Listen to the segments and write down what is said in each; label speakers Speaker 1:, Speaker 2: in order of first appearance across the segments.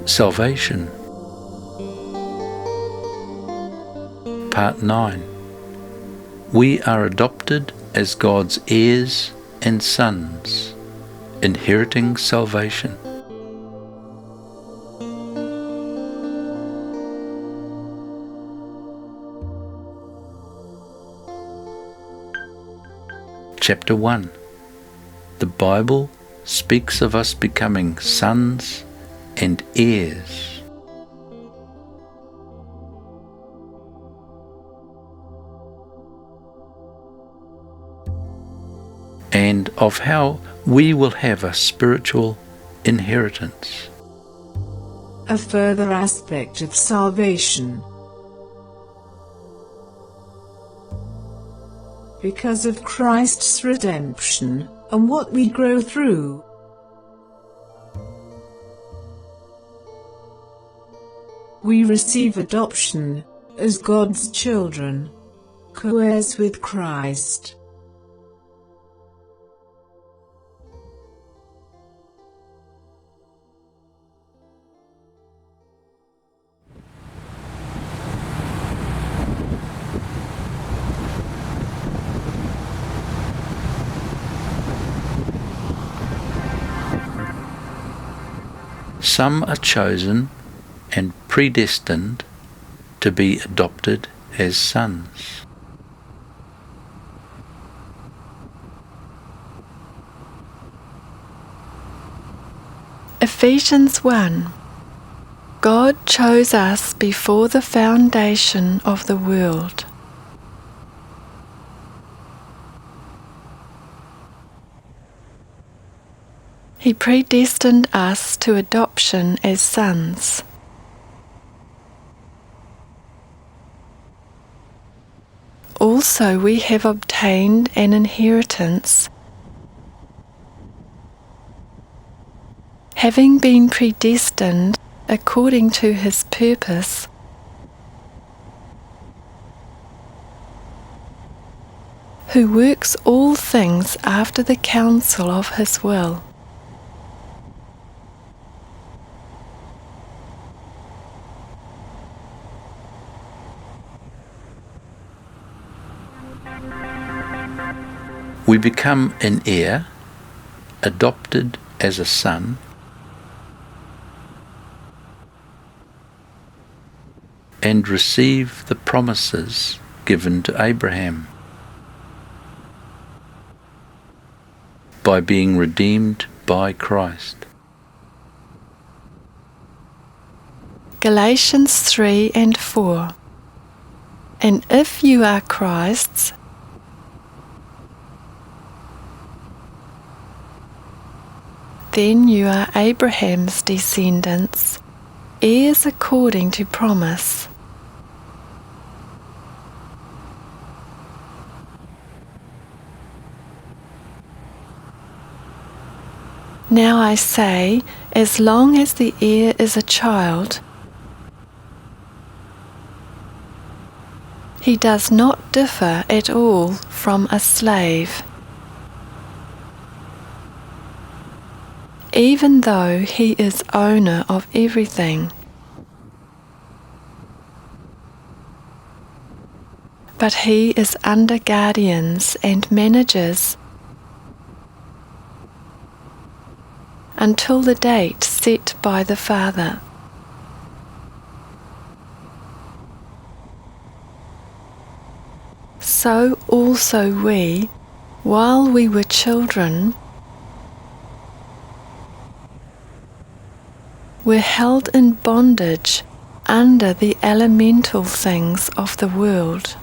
Speaker 1: Salvation. Part 9. We are adopted as God's heirs and sons, inheriting salvation. Chapter 1. The Bible speaks of us becoming sons and heirs. And of how we will have a spiritual inheritance.
Speaker 2: A further aspect of salvation. Because of Christ's redemption, and what we grow through. We receive adoption as God's children, co-heirs with Christ.
Speaker 1: Some are chosen and predestined to be adopted as sons.
Speaker 3: Ephesians 1. God chose us before the foundation of the world. He predestined us to adoption as sons. Also we have obtained an inheritance, having been predestined according to His purpose, who works all things after the counsel of His will.
Speaker 1: We become an heir, adopted as a son, and receive the promises given to Abraham by being redeemed by Christ.
Speaker 3: Galatians 3 and 4. And if you are Christ's, then you are Abraham's descendants, heirs according to promise. Now I say, as long as the heir is a child, he does not differ at all from a slave, even though he is owner of everything. But he is under guardians and managers until the date set by the father. So also we, while we were children, were held in bondage under the elemental things of the world.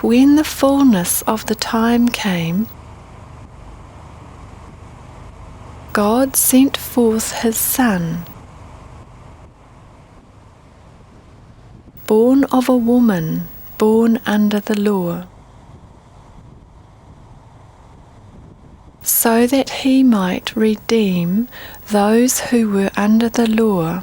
Speaker 3: But when the fullness of the time came, God sent forth his Son, born of a woman, born under the law, so that he might redeem those who were under the law,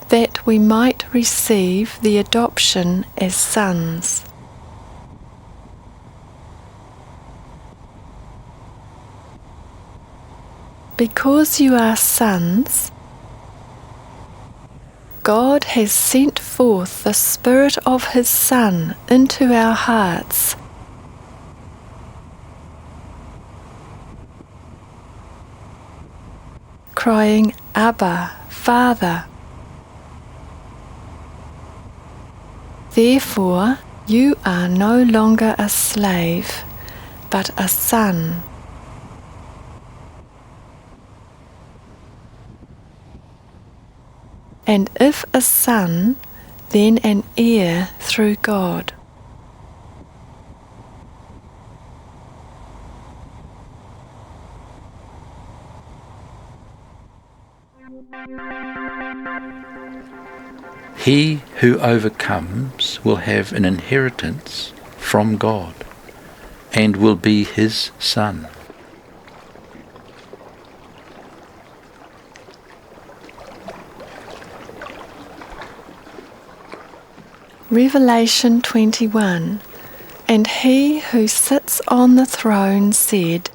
Speaker 3: that we might receive the adoption as sons. Because you are sons, God has sent forth the Spirit of his Son into our hearts, crying, Abba, Father. Therefore, you are no longer a slave, but a son. And if a son, then an heir through God.
Speaker 1: He who overcomes will have an inheritance from God and will be his son.
Speaker 3: Revelation 21. And he who sits on the throne said,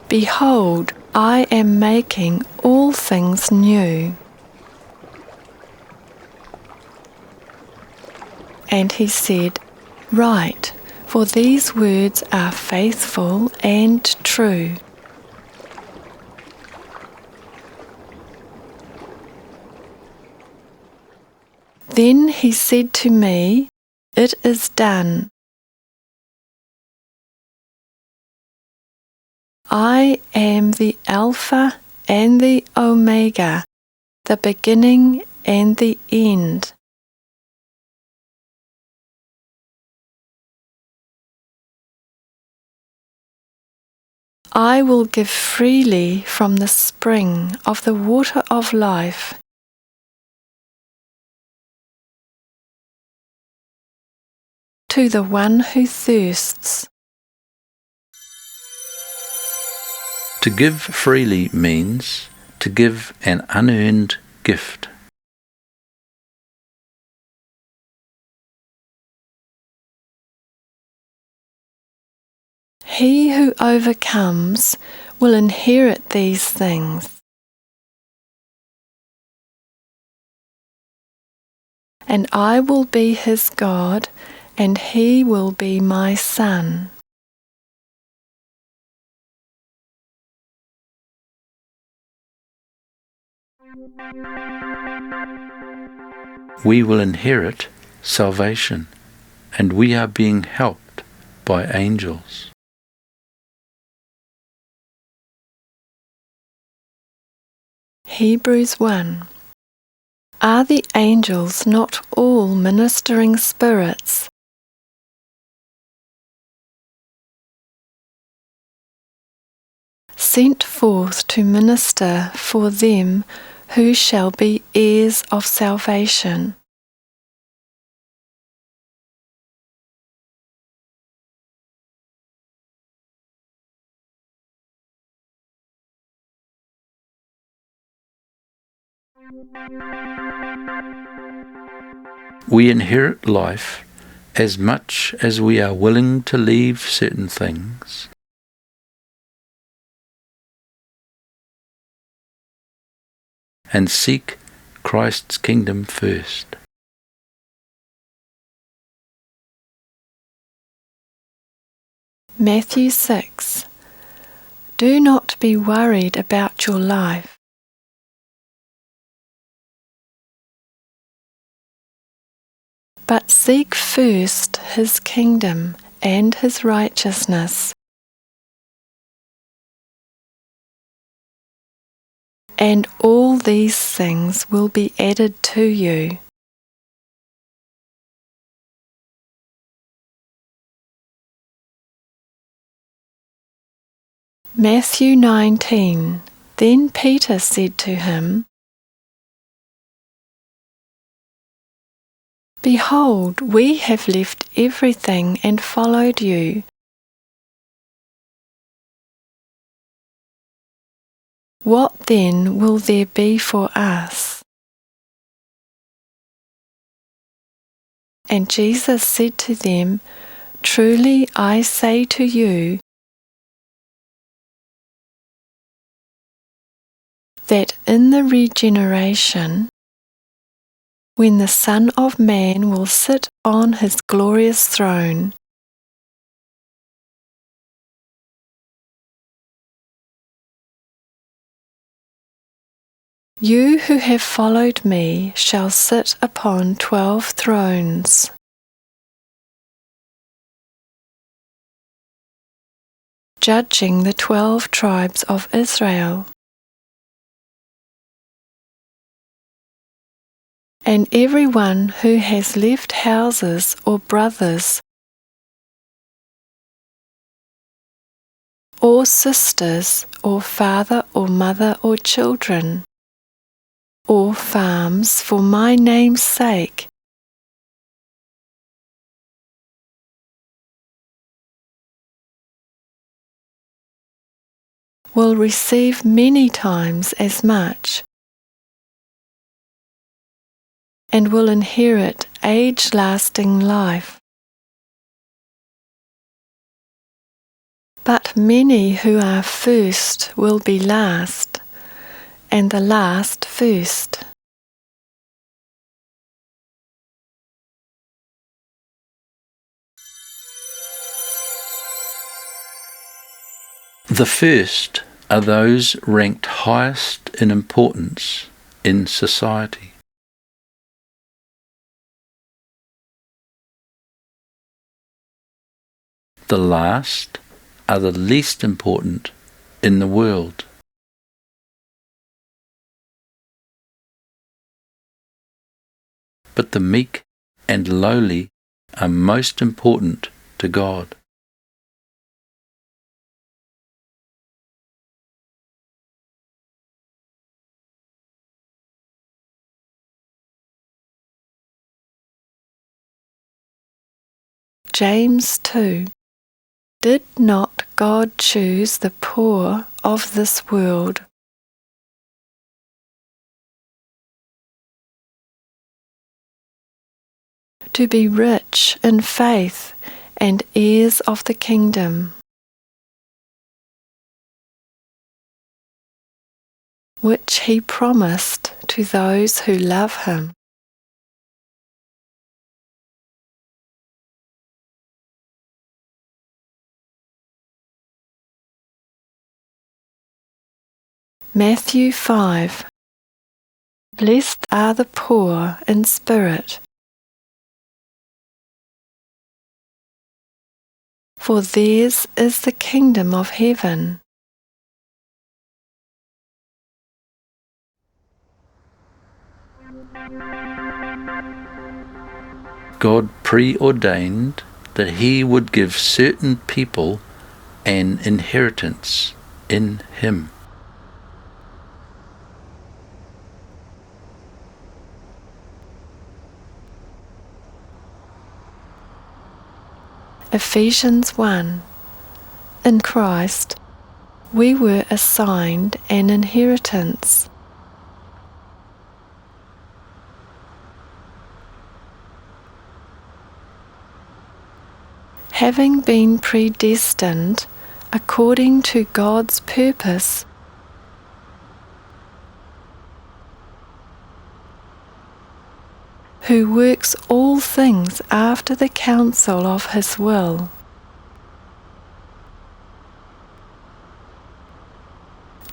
Speaker 3: Behold, I am making all things new. And he said, Write, for these words are faithful and true. Then he said to me, It is done. I am the Alpha and the Omega, the beginning and the end. I will give freely from the spring of the water of life. To the one who thirsts.
Speaker 1: To give freely means to give an unearned gift.
Speaker 3: He who overcomes will inherit these things, and I will be his God, and he will be my son.
Speaker 1: We will inherit salvation, and we are being helped by angels.
Speaker 3: Hebrews 1. Are the angels not all ministering spirits? Sent forth to minister for them who shall be heirs of salvation.
Speaker 1: We inherit life as much as we are willing to leave certain things and seek Christ's kingdom first.
Speaker 3: Matthew 6. Do not be worried about your life, but seek first his kingdom and his righteousness, and all these things will be added to you. Matthew 19. Then Peter said to him, Behold, we have left everything and followed you. What then will there be for us? And Jesus said to them, Truly I say to you, that in the regeneration, when the Son of Man will sit on his glorious throne, you who have followed me shall sit upon 12 thrones, judging the 12 tribes of Israel. And everyone who has left houses or brothers or sisters or father or mother or children or farms for my name's sake will receive many times as much and will inherit age-lasting life. But many who are first will be last, and the last first.
Speaker 1: The first are those ranked highest in importance in society. The last are the least important in the world. But the meek and lowly are most important to God.
Speaker 3: James 2. Did not God choose the poor of this world to be rich in faith and heirs of the kingdom, which he promised to those who love him? Matthew 5. Blessed are the poor in spirit, for theirs is the kingdom of heaven.
Speaker 1: God preordained that He would give certain people an inheritance in Him.
Speaker 3: Ephesians 1. In Christ, we were assigned an inheritance, having been predestined according to God's purpose, who works all things after the counsel of his will,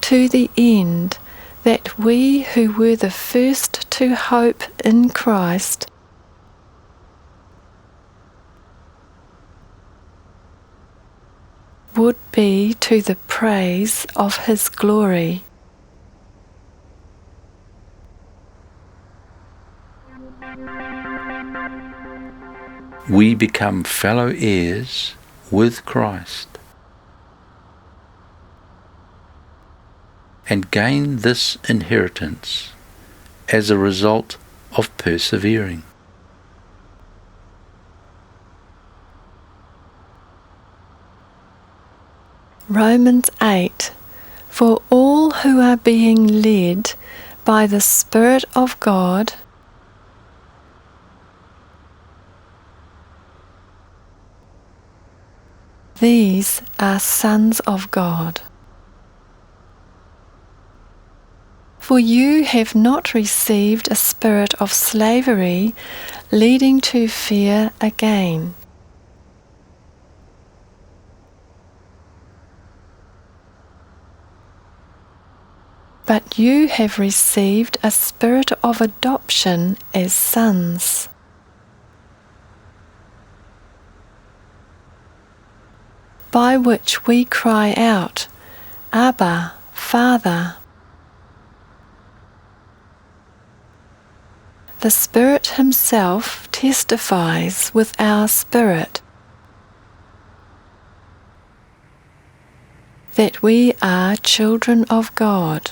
Speaker 3: to the end that we who were the first to hope in Christ would be to the praise of his glory.
Speaker 1: we become fellow heirs with Christ and gain this inheritance as a result of persevering.
Speaker 3: Romans 8. For all who are being led by the Spirit of God these are sons of God. For you have not received a spirit of slavery leading to fear again, but you have received a spirit of adoption as sons, by which we cry out, Abba, Father. The Spirit Himself testifies with our spirit that we are children of God.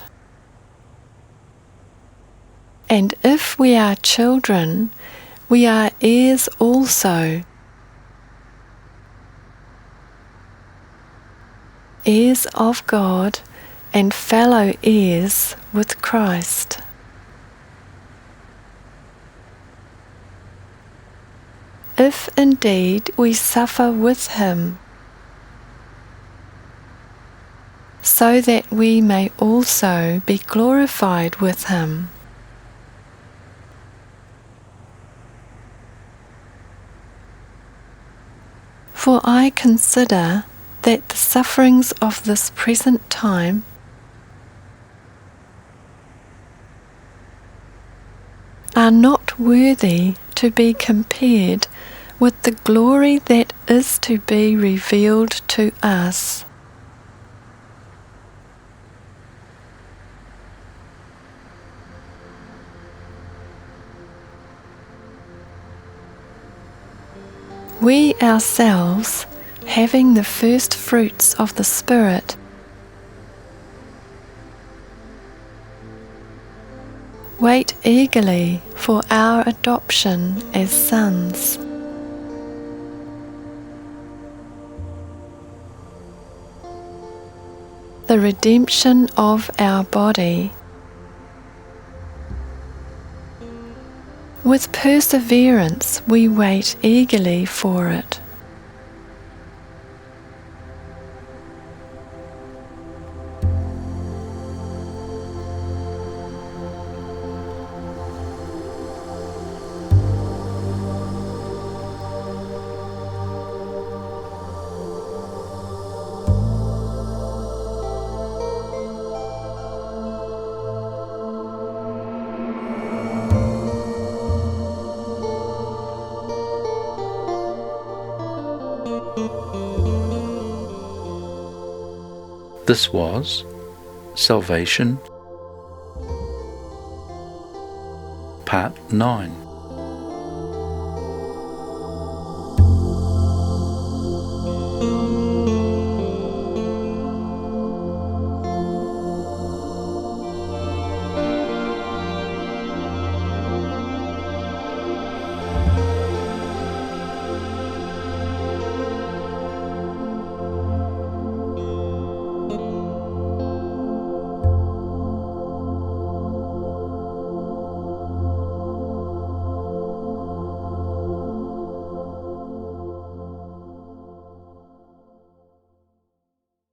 Speaker 3: And if we are children, we are heirs also, heirs of God and fellow heirs with Christ. If indeed we suffer with Him, so that we may also be glorified with Him. For I consider that the sufferings of this present time are not worthy to be compared with the glory that is to be revealed to us. We ourselves, having the first fruits of the Spirit, wait eagerly for our adoption as sons, the redemption of our body. With perseverance we wait eagerly for it.
Speaker 1: This was Salvation, Part 9.